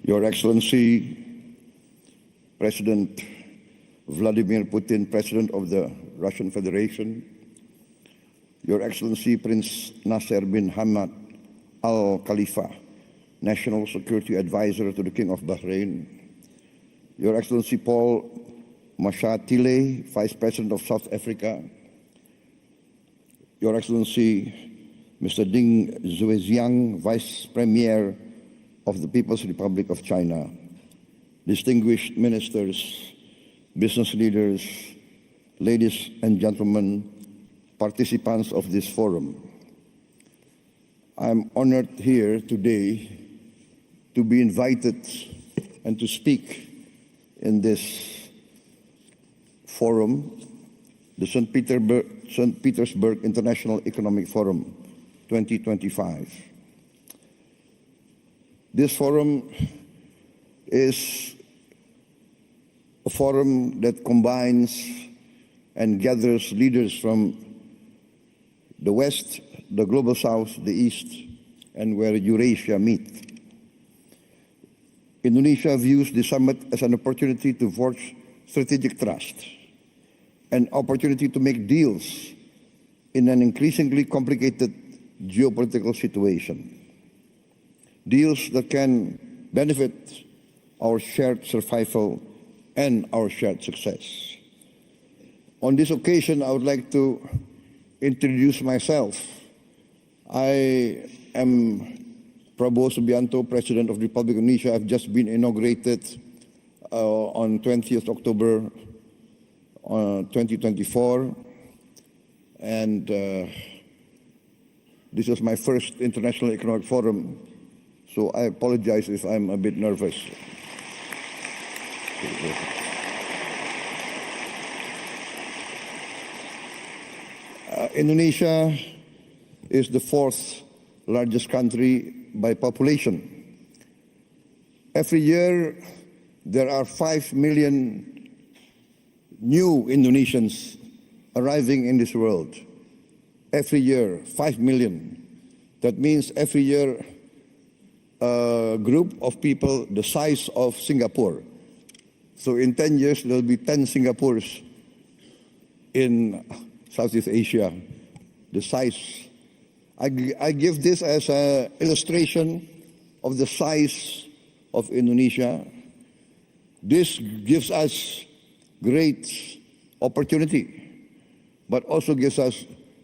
Your Excellency, President Vladimir Putin, President of the Russian Federation, Your Excellency Prince Nasser bin Hamad Al Khalifa, National Security Advisor to the King of Bahrain, Your Excellency Paul Mashatile, Vice President of South Africa, Your Excellency Mr. Ding Xuexiang, Vice Premier of the People's Republic of China, distinguished ministers, business leaders, ladies and gentlemen, participants of this forum. I'm honored here today to be invited and to speak in this forum, the St. Petersburg International Economic Forum 2025. This forum is a forum that combines and gathers leaders from the West, the Global South, the East, and where Eurasia meet. Indonesia views the summit as an opportunity to forge strategic trust, an opportunity to make deals in an increasingly complicated geopolitical situation. Deals that can benefit our shared survival and our shared success. On this occasion, I would like to introduce myself. I am Prabowo Subianto, President of the Republic of Indonesia. I've just been inaugurated on 20th October 2024. And this is my first International Economic Forum, so I apologize if I'm a bit nervous. Indonesia is the fourth largest country by population. Every year, there are 5 million new Indonesians arriving in this world. Every year, 5 million. That means every year, a group of people the size of Singapore. So in 10 years, there will be 10 Singapores in Southeast Asia. The size. I give this as an illustration of the size of Indonesia. This gives us great opportunity, but also gives us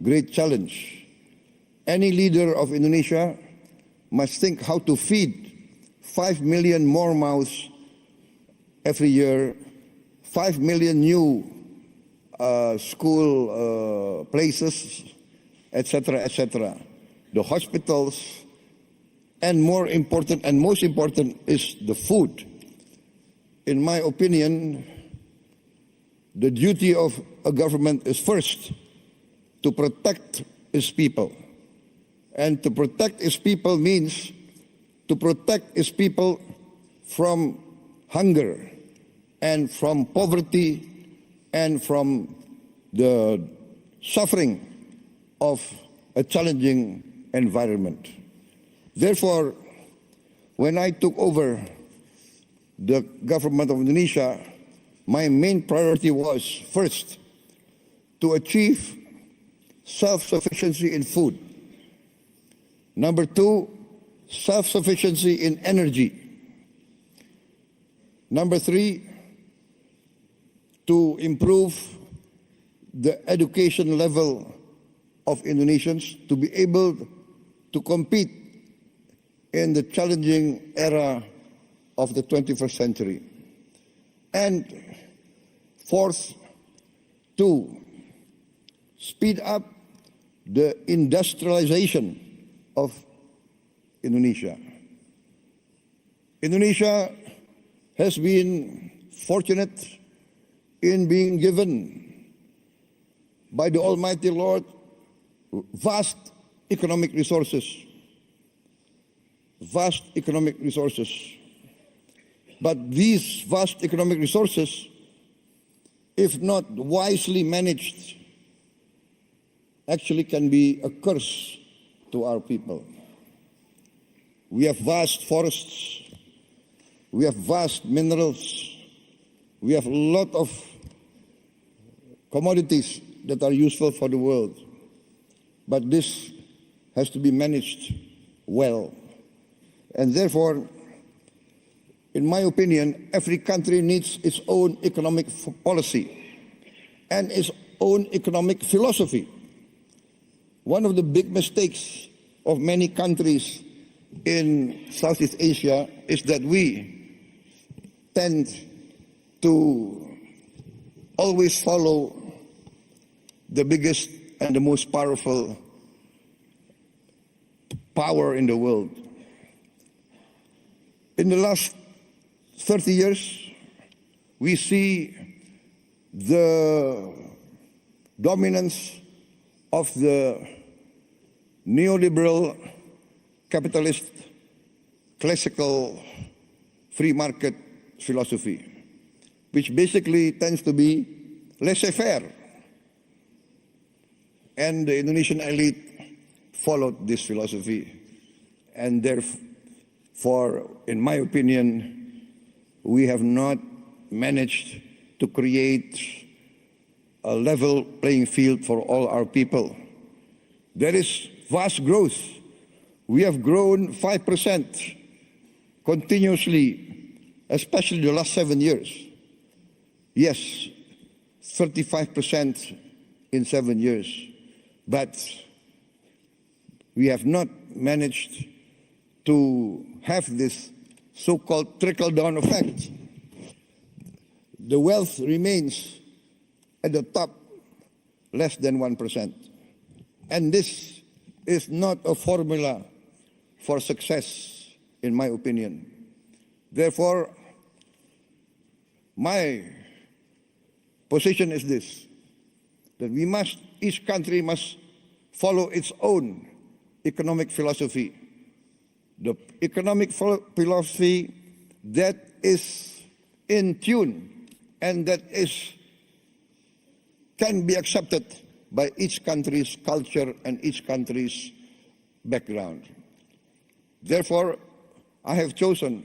great challenge. Any leader of Indonesia must think how to feed 5 million more mouths every year, 5 million new school places, etc., etc. The hospitals, and more important and most important is the food. In my opinion, the duty of a government is first to protect its people. And to protect its people means to protect its people from hunger and from poverty and from the suffering of a challenging environment. Therefore, when I took over the government of Indonesia, my main priority was first to achieve self-sufficiency in food. Number two, self-sufficiency in energy. Number three, to improve the education level of Indonesians to be able to compete in the challenging era of the 21st century. And fourth, to speed up the industrialization of Indonesia. Indonesia has been fortunate in being given by the Almighty Lord vast economic resources. Vast economic resources. But these vast economic resources, if not wisely managed, actually can be a curse to our people. We have vast forests. We have vast minerals. We have a lot of commodities that are useful for the world. But this has to be managed well. And therefore, in my opinion, every country needs its own economic policy and its own economic philosophy. One of the big mistakes of many countries in Southeast Asia is that we tend to always follow the biggest and the most powerful power in the world. In the last 30 years, we see the dominance of the neoliberal capitalist classical free market philosophy, which basically tends to be laissez-faire. And the Indonesian elite followed this philosophy. And therefore, in my opinion, we have not managed to create a level playing field for all our people. There is vast growth. We have grown 5% continuously, especially the last 7 years. Yes, 35% in 7 years. But we have not managed to have this so-called trickle-down effect. The wealth remains at the top less than 1%. And this is not a formula for success, in my opinion. Therefore, my position is this, that each country must follow its own economic philosophy. The economic philosophy that is in tune and that can be accepted by each country's culture and each country's background. Therefore, I have chosen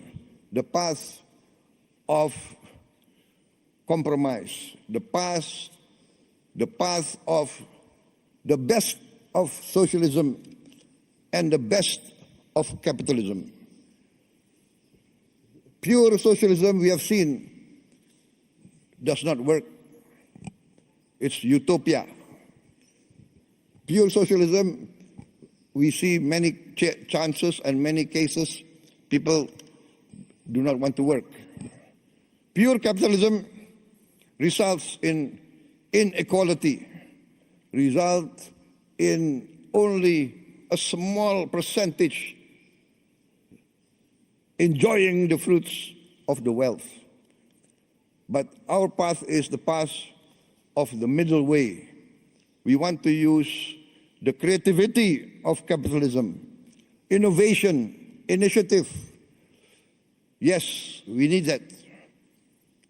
the path of compromise, the path of the best of socialism and the best of capitalism. Pure socialism, we have seen, does not work. It's utopia. Pure socialism, we see many chances and many cases people do not want to work. Pure capitalism results in inequality, results in only a small percentage enjoying the fruits of the wealth. But our path is the path of the middle way. We want to use the creativity of capitalism, innovation, initiative. Yes, we need that.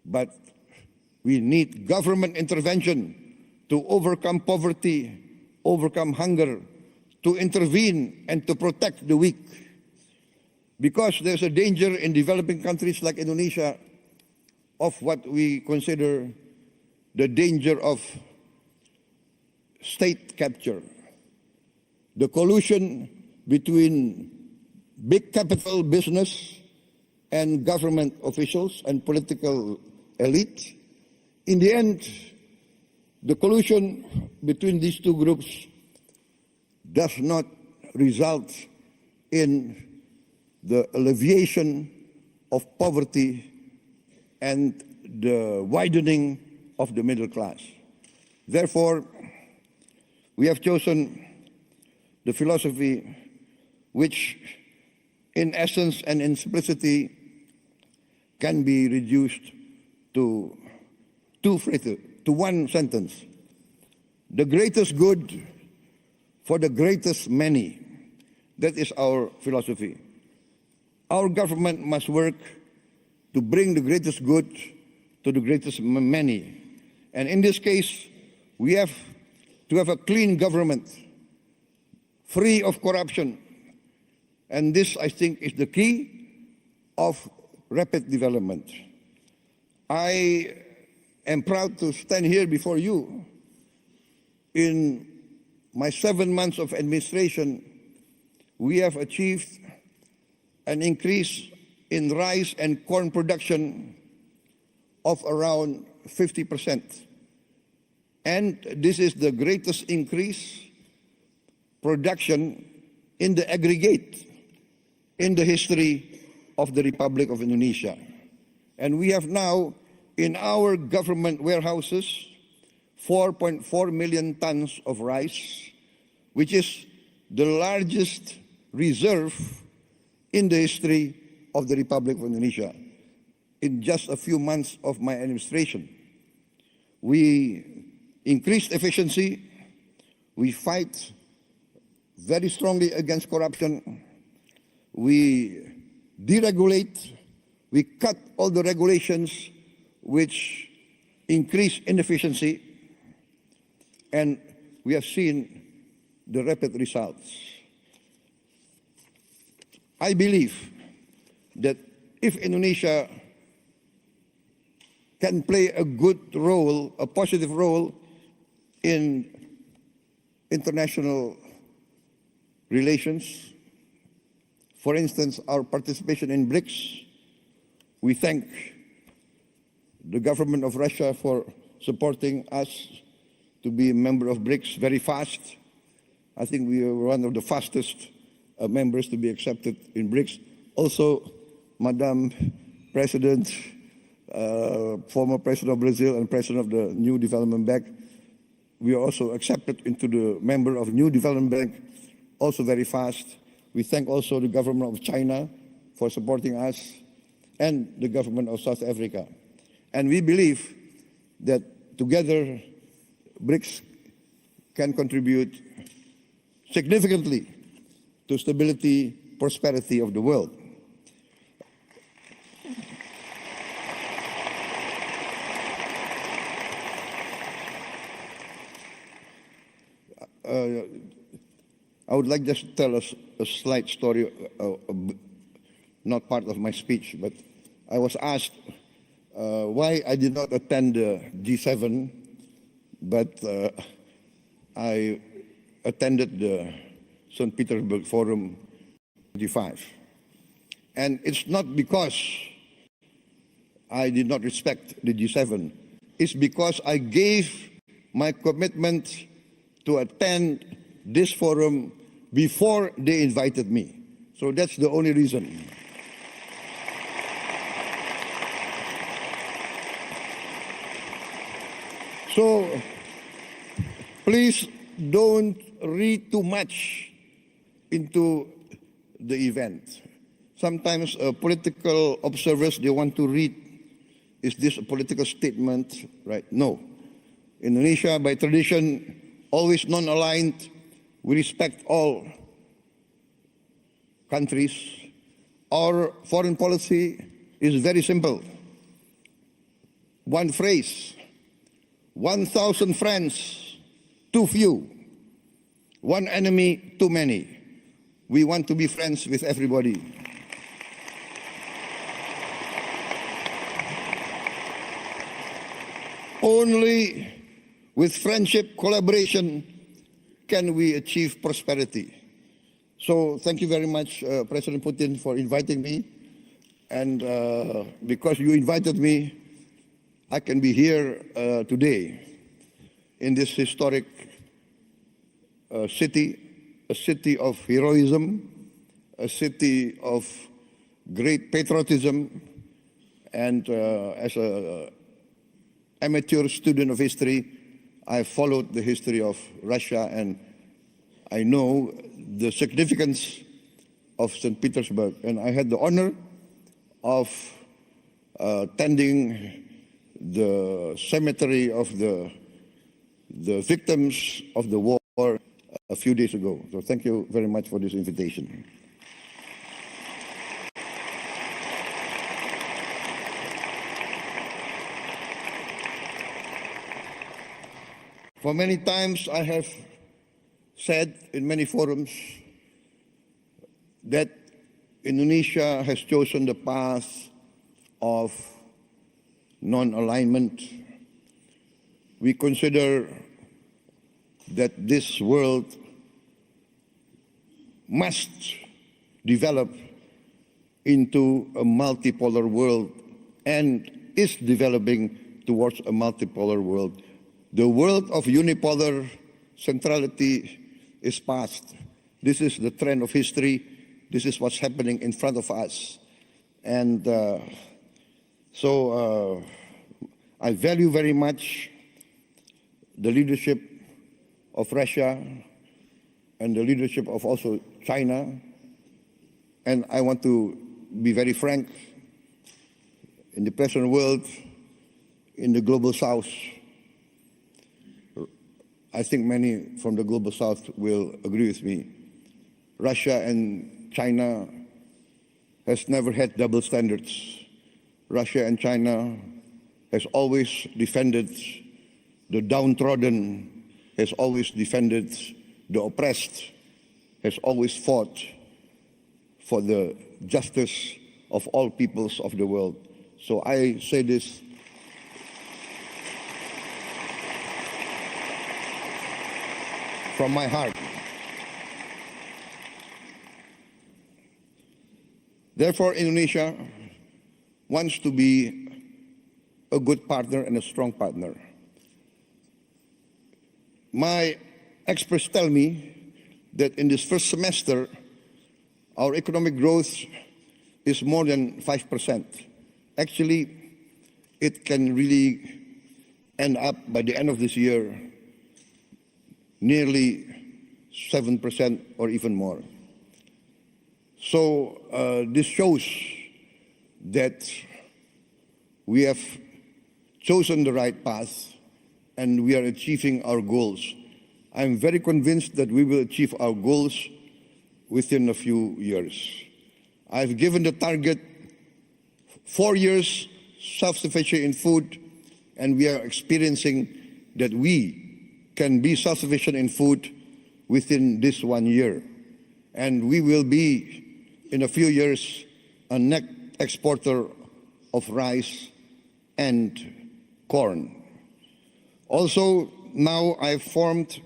But we need government intervention to overcome poverty, overcome hunger, to intervene and to protect the weak. Because there's a danger in developing countries like Indonesia of what we consider the danger of state capture. The collusion between big capital business and government officials and political elite. In the end, the collusion between these two groups does not result in the alleviation of poverty and the widening of the middle class. Therefore, we have chosen the philosophy which, in essence and in simplicity, can be reduced to one sentence. The greatest good for the greatest many. That is our philosophy. Our government must work to bring the greatest good to the greatest many. And in this case, we have to have a clean government, free of corruption, And this, I think, is the key of rapid development. I am proud to stand here before you. In my 7 months of administration, we have achieved an increase in rice and corn production of around 50%. And this is the greatest increase production in the aggregate in the history of the Republic of Indonesia. And we have now in our government warehouses 4.4 million tons of rice, which is the largest reserve in the history of the Republic of Indonesia. In just a few months of my administration, we increased efficiency, we fight very strongly against corruption, we deregulate, we cut all the regulations which increase inefficiency, and we have seen the rapid results. I believe that if Indonesia can play a good role, a positive role in international relations, for instance, our participation in BRICS, we thank the government of Russia for supporting us to be a member of BRICS very fast. I think we are one of the fastest members to be accepted in BRICS. Also, Madam President, former President of Brazil and President of the New Development Bank, we are also accepted into the member of New Development Bank, also very fast. We thank also the government of China for supporting us and the government of South Africa. And we believe that together BRICS can contribute significantly to stability, prosperity of the world. I would like just to tell us a slight story, not part of my speech, but I was asked why I did not attend the G7, but I attended the St. Petersburg Forum 25. And it's not because I did not respect the G7, it's because I gave my commitment to attend this forum before they invited me. So that's the only reason. So please don't read too much into the event. Sometimes political observers, they want to read, is this a political statement, right? No. Indonesia, by tradition, always non-aligned. We respect all countries. Our foreign policy is very simple. One phrase: 1,000 friends, too few. One enemy, too many. We want to be friends with everybody. Only with friendship, collaboration, can we achieve prosperity. So thank you very much, President Putin, for inviting me. And because you invited me, I can be here today in this historic city, a city of heroism, a city of great patriotism, and as an amateur student of history, I followed the history of Russia, and I know the significance of St. Petersburg. And I had the honor of tending the cemetery of the victims of the war a few days ago. So thank you very much for this invitation. For many times I have said in many forums that Indonesia has chosen the path of non-alignment. We consider that this world must develop into a multipolar world and is developing towards a multipolar world. The world of unipolar centrality is past. This is the trend of history. This is what's happening in front of us. And so I value very much the leadership of Russia and the leadership of also China. And I want to be very frank, in the present world, in the global south, I think many from the global south will agree with me. Russia and China has never had double standards. Russia and China has always defended the downtrodden, has always defended the oppressed, has always fought for the justice of all peoples of the world. So I say this from my heart. Therefore, Indonesia wants to be a good partner and a strong partner. My experts tell me that in this first semester, our economic growth is more than 5%. Actually, it can really end up by the end of this year nearly 7% or even more. So this shows that we have chosen the right path and we are achieving our goals. I'm very convinced that we will achieve our goals within a few years. I've given the target 4 years self-sufficient in food, and we are experiencing that we can be self-sufficient in food within this 1 year. And we will be, in a few years, a net exporter of rice and corn. Also, now I've formed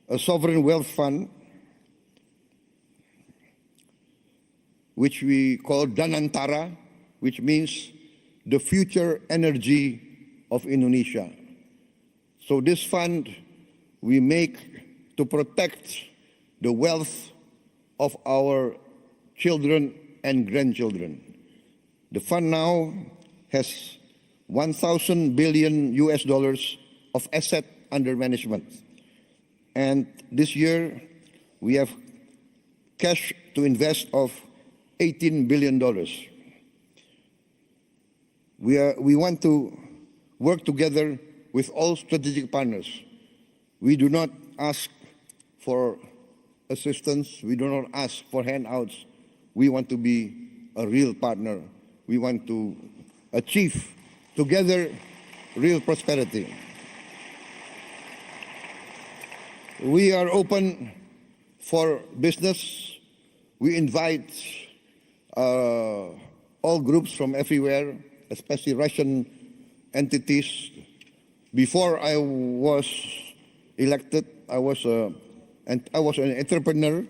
a sovereign wealth fund, which we call Danantara, which means the future energy of Indonesia. So this fund we make to protect the wealth of our children and grandchildren. The fund now has 1,000 billion US dollars of asset under management. And this year we have cash to invest of $18 billion. We want to work together with all strategic partners. We do not ask for assistance. We do not ask for handouts. We want to be a real partner. We want to achieve together real prosperity. We are open for business. We invite all groups from everywhere, especially Russian entities. Before I was elected, I was an entrepreneur,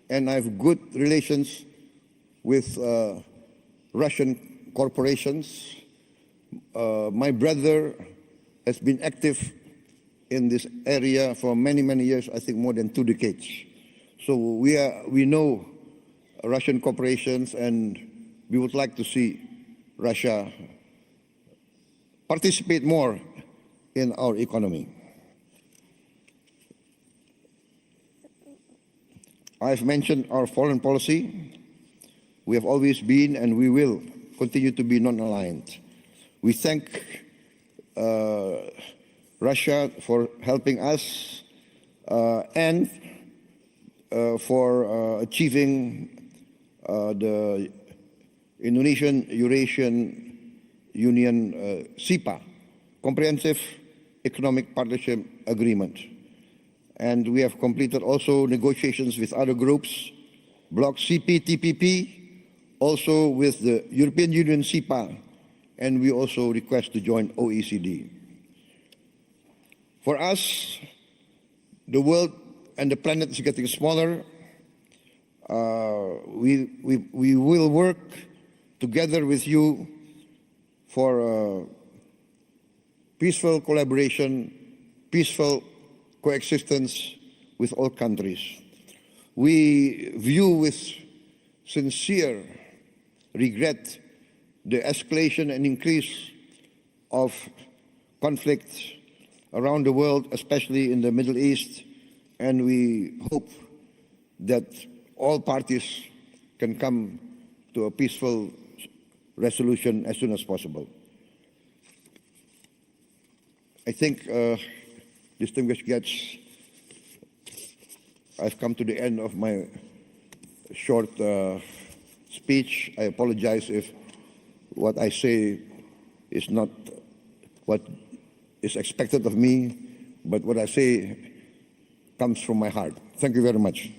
and I have good relations with Russian corporations. My brother has been active in this area for many, many years, I think more than 2 decades. So we know Russian corporations, and we would like to see Russia participate more in our economy. I've mentioned our foreign policy. We have always been and we will continue to be non-aligned. We thank Russia for helping us and for achieving the Indonesian-Eurasian Union SIPA, Comprehensive Economic Partnership Agreement. And we have completed also negotiations with other groups Bloc CPTPP, also with the European Union CEPA, and we also request to join OECD. For us, the world and the planet is getting smaller. We will work together with you for peaceful collaboration, peaceful coexistence with all countries. We view with sincere regret the escalation and increase of conflicts around the world, especially in the Middle East, and we hope that all parties can come to a peaceful resolution as soon as possible. I think, distinguished guests, I've come to the end of my short speech. I apologize if what I say is not what is expected of me, but what I say comes from my heart. Thank you very much.